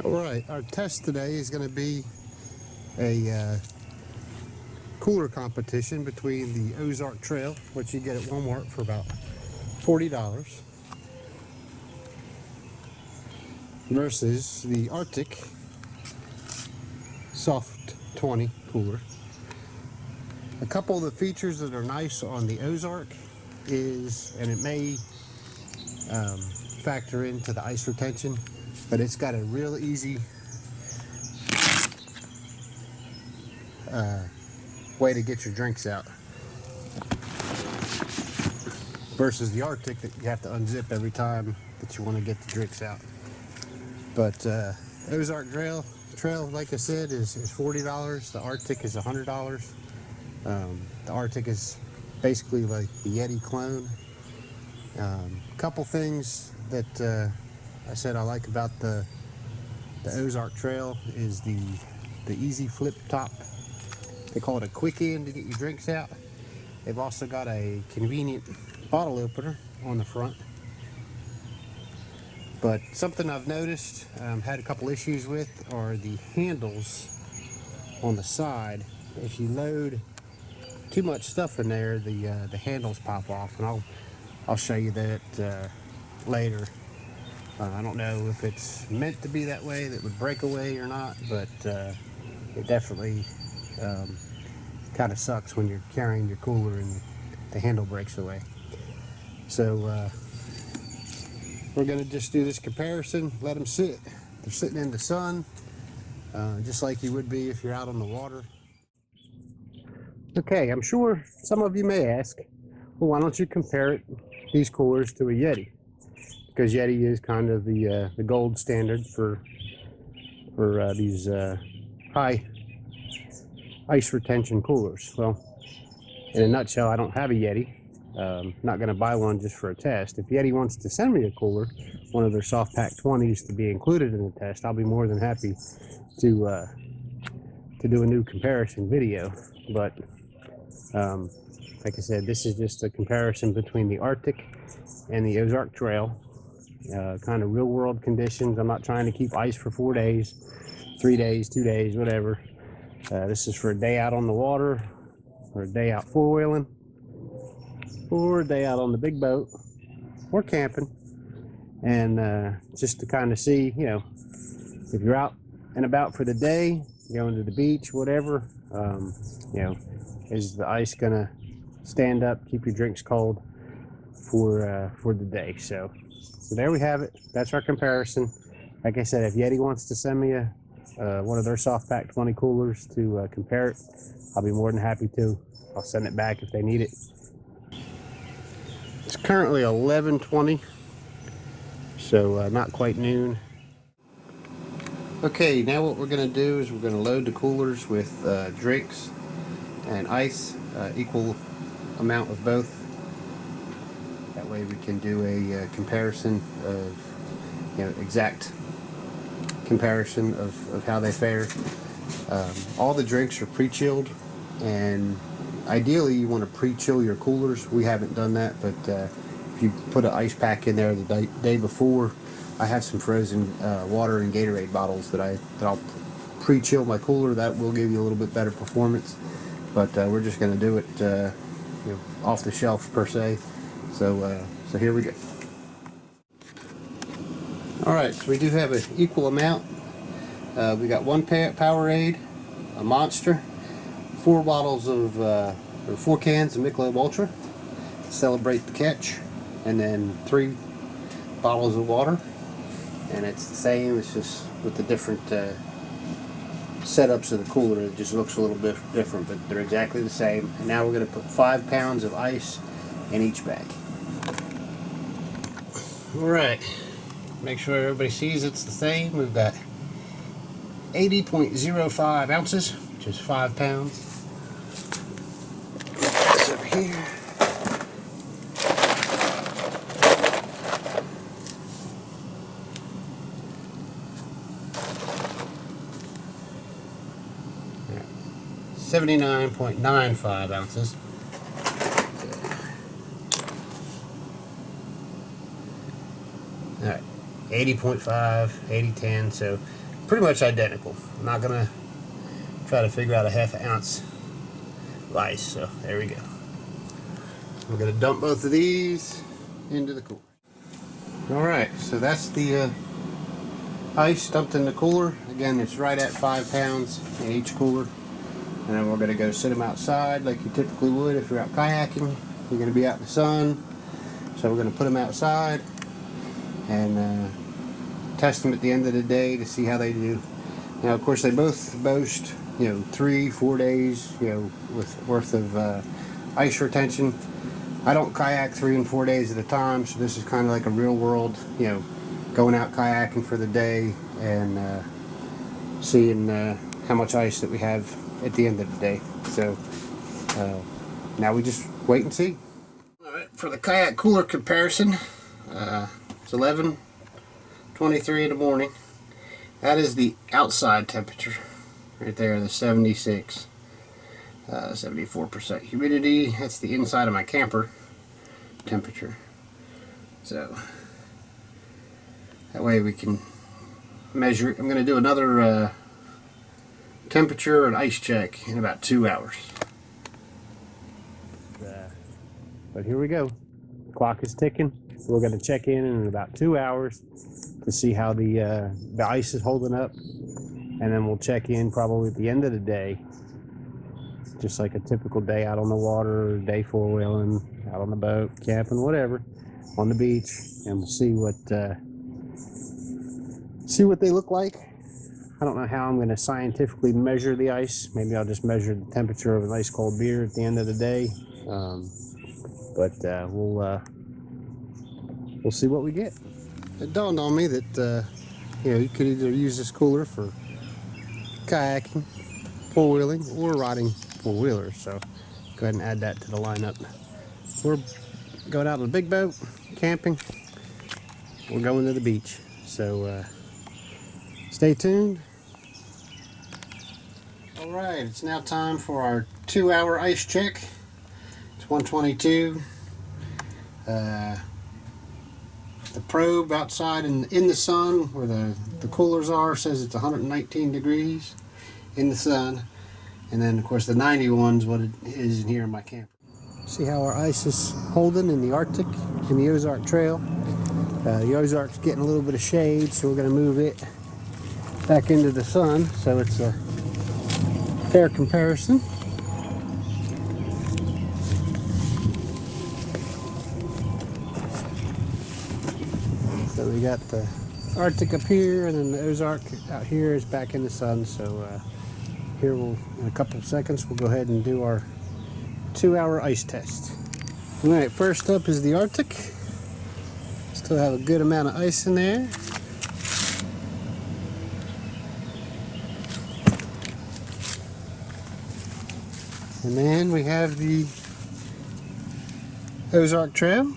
Alright, our test today is going to be a cooler competition between the Ozark Trail, which you get at Walmart for about $40, versus the RTIC Soft 20 cooler. A couple of the features that are nice on the Ozark is, and it may factor into the ice retention, but it's got a real easy way to get your drinks out versus the RTIC that you have to unzip every time that you want to get the drinks out. But Ozark Trail, like I said, is $40. The RTIC is $100. The RTIC is basically like the Yeti clone. Couple things that I said I like about the Ozark Trail is the easy flip top. They call it a quick end to get your drinks out. They've also got a convenient bottle opener on the front. But something I've noticed, had a couple issues with, are the handles on the side. If you load too much stuff in there, the handles pop off, and I'll show you that later. I don't know if it's meant to be that way, that would break away or not, but it definitely kind of sucks when you're carrying your cooler and the handle breaks away. So we're going to just do this comparison, let them sit. They're sitting in the sun, just like you would be if you're out on the water. Okay, I'm sure some of you may ask, well, why don't you compare these coolers to a Yeti? Because Yeti is kind of the gold standard for these high ice retention coolers. Well, in a nutshell, I don't have a Yeti. Not going to buy one just for a test. If Yeti wants to send me a cooler, one of their softpak 20s, to be included in the test, I'll be more than happy to do a new comparison video. But like I said, this is just a comparison between the RTIC and the Ozark Trail. Kind of real world conditions. I'm not trying to keep ice for 4 days, 3 days, 2 days, whatever. This is for a day out on the water, or a day out four-wheeling, or a day out on the big boat, or camping. And just to kind of see, you know, if you're out and about for the day, going to the beach, whatever, you know, is the ice gonna stand up, keep your drinks cold for the day? So there we have it. That's our comparison. Like I said, if Yeti wants to send me one of their softpak 20 coolers to compare it, I'll be more than happy to. I'll send it back if they need it. It's currently 11:20, so not quite noon. Okay, now what we're going to do is we're going to load the coolers with drinks and ice, equal amount of both. That way we can do a comparison of, you know, exact comparison of how they fare. All the drinks are pre-chilled, and ideally you want to pre-chill your coolers. We haven't done that, but if you put an ice pack in there the day before, I have some frozen water and Gatorade bottles that I'll pre-chill my cooler. That will give you a little bit better performance, but we're just going to do it you know, off the shelf per se. So here we go. Alright, so we do have an equal amount. We got one Powerade, a Monster, 4 bottles of, or 4 cans of Michelob Ultra to celebrate the catch, and then 3 bottles of water. And it's the same, it's just with the different setups of the cooler. It just looks a little bit different, but they're exactly the same. And now we're going to put 5 pounds of ice in each bag. Alright, make sure everybody sees it's the same. We've got 80.05 ounces, which is 5 pounds. Put this over here. Yeah. 79.95 ounces. Alright, 80.5, 80.10, so pretty much identical. I'm not gonna try to figure out a ½ ounce of ice. So there we go. We're gonna dump both of these into the cooler. All right, so that's the ice dumped in the cooler. Again, it's right at 5 pounds in each cooler. And then we're going to go sit them outside like you typically would if you're out kayaking. You're going to be out in the sun. So we're going to put them outside and test them at the end of the day to see how they do. Now, of course, they both boast, 3-4 days, worth of ice retention. I don't kayak 3 and 4 days at a time, so this is kind of like a real world, going out kayaking for the day and seeing how much ice that we have at the end of the day. So now we just wait and see. All right, for the Kayak Cooler comparison, it's 11:23 in the morning. That is the outside temperature right there, the 76. 74% humidity. That's the inside of my camper temperature. So that way we can measure it. I'm going to do another temperature and ice check in about 2 hours. But here we go. The clock is ticking. We're going to check in about 2 hours to see how the ice is holding up, and then we'll check in probably at the end of the day, just like a typical day out on the water, day four-wheeling, out on the boat, camping, whatever, on the beach, and we'll see what they look like. I don't know how I'm going to scientifically measure the ice. Maybe I'll just measure the temperature of an ice cold beer at the end of the day. But we'll see what we get. It dawned on me that you could either use this cooler for kayaking, four-wheeling, or riding four-wheelers. So go ahead and add that to the lineup. We're going out on a big boat, camping. We're going to the beach. So stay tuned. All right, it's now time for our 2 hour ice check. It's 1:22. The probe outside in the sun where the coolers are says it's 119 degrees in the sun. And then, of course, the 91 is what it is in here in my camper. See how our ice is holding in the Arctic, in the Ozark Trail. The Ozark's getting a little bit of shade, so we're going to move it back into the sun, so it's a fair comparison. So we got the Arctic up here, and then the Ozark out here is back in the sun. So here in a couple of seconds, we'll go ahead and do our 2 hour ice test. All right, first up is the Arctic. Still have a good amount of ice in there. And then we have the Ozark Trail,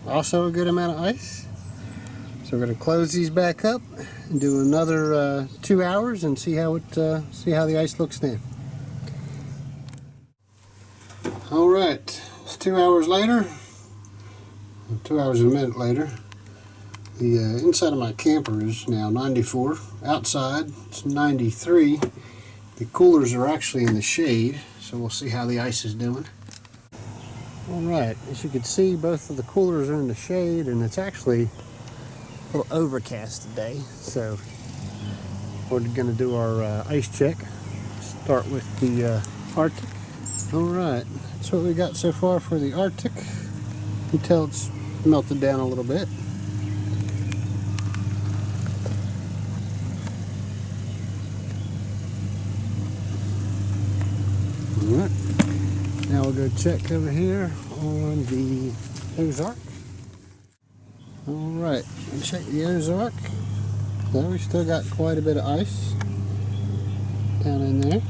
also a good amount of ice. So we're going to close these back up and do another 2 hours and see how the ice looks then. All right, it's 2 hours later. 2 hours and a minute later. The inside of my camper is now 94. Outside, it's 93. The coolers are actually in the shade, so we'll see how the ice is doing. All right, as you can see, both of the coolers are in the shade, and it's actually a little overcast today. So we're going to do our ice check. Start with the Arctic. All right, that's what we got so far for the Arctic. You can tell it's melted down a little bit. Alright, now we'll go check over here on the Ozark. Alright, check the Ozark. Well, we still got quite a bit of ice down in there.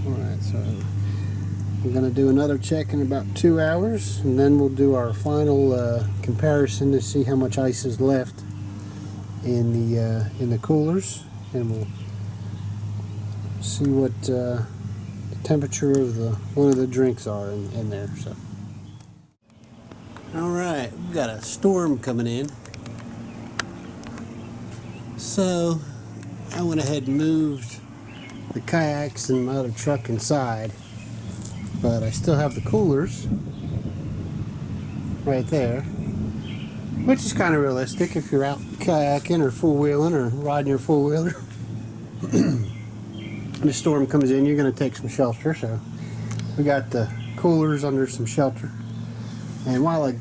Alright, so we're going to do another check in about 2 hours, and then we'll do our final comparison to see how much ice is left in the coolers, and we'll see what the temperature of one of the drinks are in there. So, all right, we've got a storm coming in. So I went ahead and moved the kayaks and my other truck inside, but I still have the coolers right there, which is kind of realistic if you're out kayaking or four-wheeling or riding your four-wheeler. The storm comes in, you're going to take some shelter, so we got the coolers under some shelter. And while I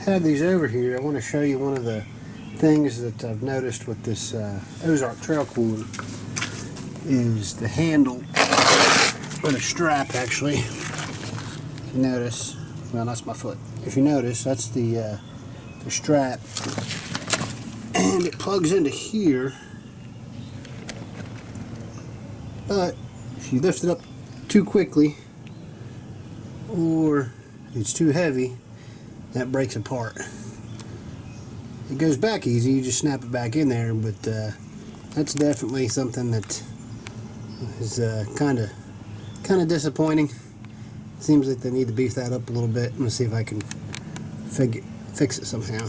have these over here, I want to show you one of the things that I've noticed with this Ozark Trail cooler is the handle, or the strap actually. If you notice, well, that's my foot. If you notice, that's the strap, and it plugs into here. But if you lift it up too quickly or it's too heavy, that breaks apart. It goes back easy, you just snap it back in there, but that's definitely something that is kind of disappointing. Seems like they need to beef that up a little bit. I'm gonna see if I can fix it somehow.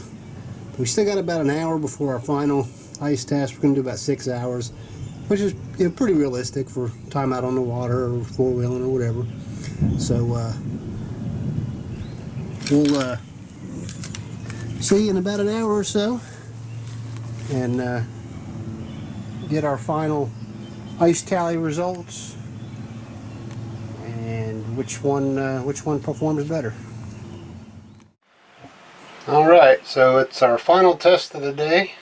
We still got about an hour before our final ice test. We're gonna do about 6 hours, which is, you know, pretty realistic for time out on the water or four-wheeling or whatever. So we'll see you in about an hour or so, and get our final ice tally results and which one performs better. All right, so it's our final test of the day.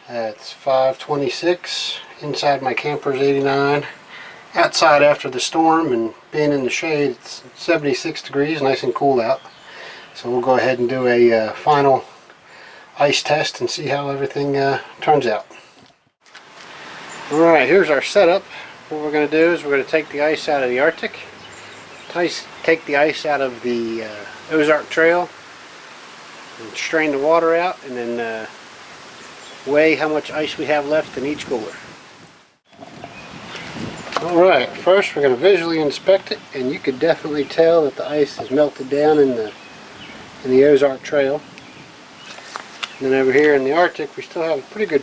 It's 5:26. Inside my camper's 89. Outside after the storm and being in the shade, it's 76 degrees, nice and cool out. So we'll go ahead and do a final ice test and see how everything turns out. Alright, here's our setup. What we're going to do is we're going to take the ice out of the RTIC, take the ice out of the Ozark Trail, and strain the water out, and then weigh how much ice we have left in each cooler. Alright, first we're going to visually inspect it, and you could definitely tell that the ice has melted down in the Ozark Trail. And then over here in the Arctic we still have a pretty good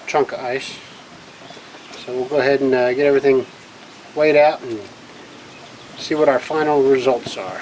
chunk of ice. So we'll go ahead and get everything weighed out and see what our final results are.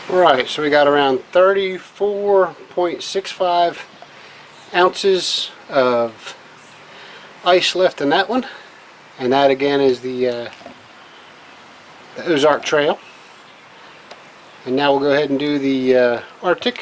Right, so we got around 34.65 ounces of ice left in that one, and that again is the Ozark Trail. And now we'll go ahead and do the Arctic.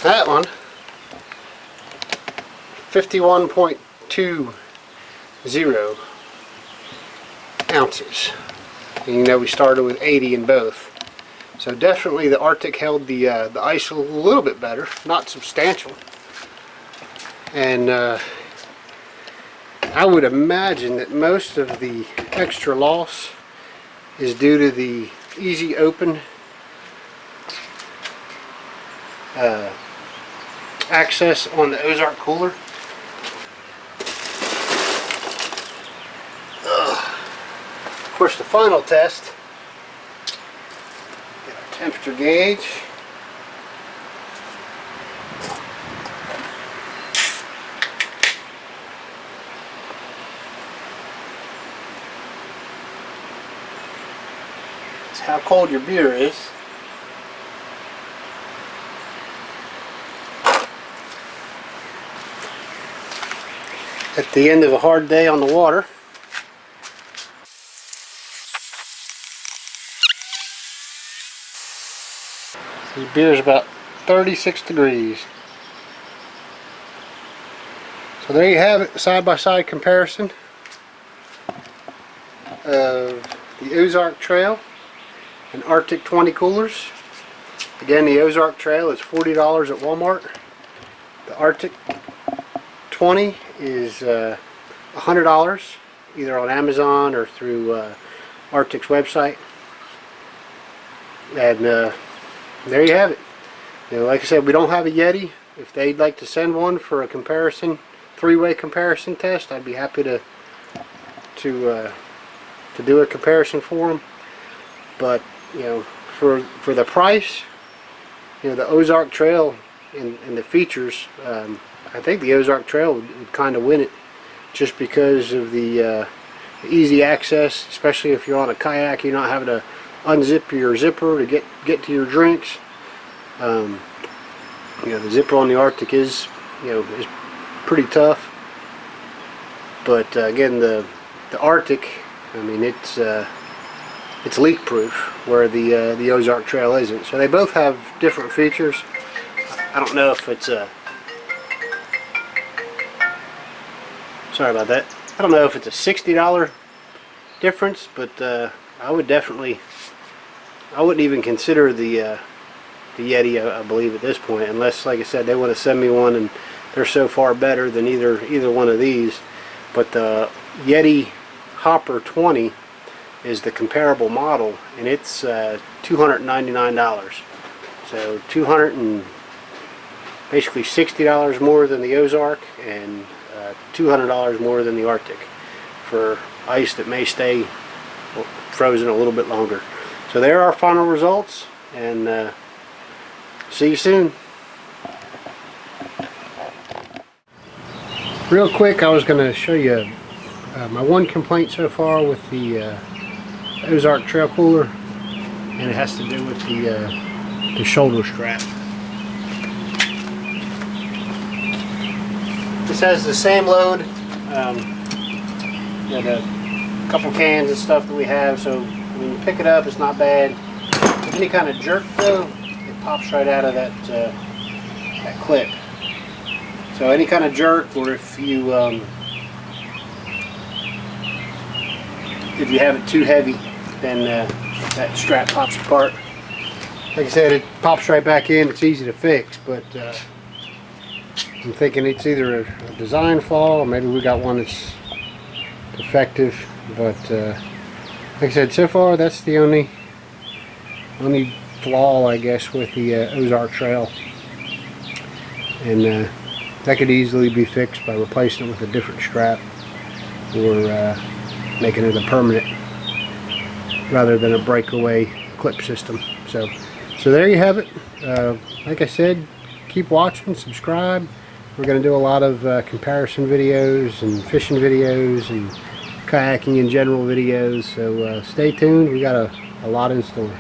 That one, 51.20 ounces. And you know we started with 80 in both. So definitely the RTIC held the ice a little bit better, not substantial. And I would imagine that most of the extra loss is due to the easy open access on the Ozark Cooler. Of course, the final test, get our temperature gauge. It's how cold your beer is. At the end of a hard day on the water. This beer is about 36 degrees. So there you have it, side-by-side comparison of the Ozark Trail and RTIC 20 coolers. Again, the Ozark Trail is $40 at Walmart. The RTIC 20 is $100 either on Amazon or through RTIC's website. And there you have it. You know, like I said, we don't have a Yeti. If they'd like to send one for a comparison, three-way comparison test, I'd be happy to do a comparison for them. But you know, for the price, you know, the Ozark Trail and the features, I think the Ozark Trail would kind of win it, just because of the easy access, especially if you're on a kayak, you're not having to unzip your zipper to get to your drinks. You know, the zipper on the RTIC is pretty tough, but again, the RTIC, I mean, it's leak proof, where the Ozark Trail isn't. So they both have different features. I don't know if it's sorry about that. I don't know if it's a $60 difference, but I wouldn't even consider the Yeti, I believe, at this point, unless, like I said, they want to send me one and they're so far better than either one of these. But the Yeti Hopper 20 is the comparable model, and it's $299. So basically $60 more than the Ozark, and $200 more than the RTIC for ice that may stay frozen a little bit longer. So there are our final results, and see you soon. Real quick, I was going to show you my one complaint so far with the Ozark Trail Cooler, and it has to do with the shoulder strap. This has the same load, the couple cans and stuff that we have, so when you pick it up, it's not bad. With any kind of jerk though, it pops right out of that clip. So any kind of jerk, or if you have it too heavy, then that strap pops apart. Like I said, it pops right back in. It's easy to fix, but I'm thinking it's either a design flaw, or maybe we got one that's defective. But like I said, so far that's the only flaw, I guess, with the Ozark Trail, and that could easily be fixed by replacing it with a different strap, or making it a permanent rather than a breakaway clip system. So there you have it. Like I said, keep watching, subscribe. We're going to do a lot of comparison videos and fishing videos and kayaking in general videos, so stay tuned. We got a lot in store.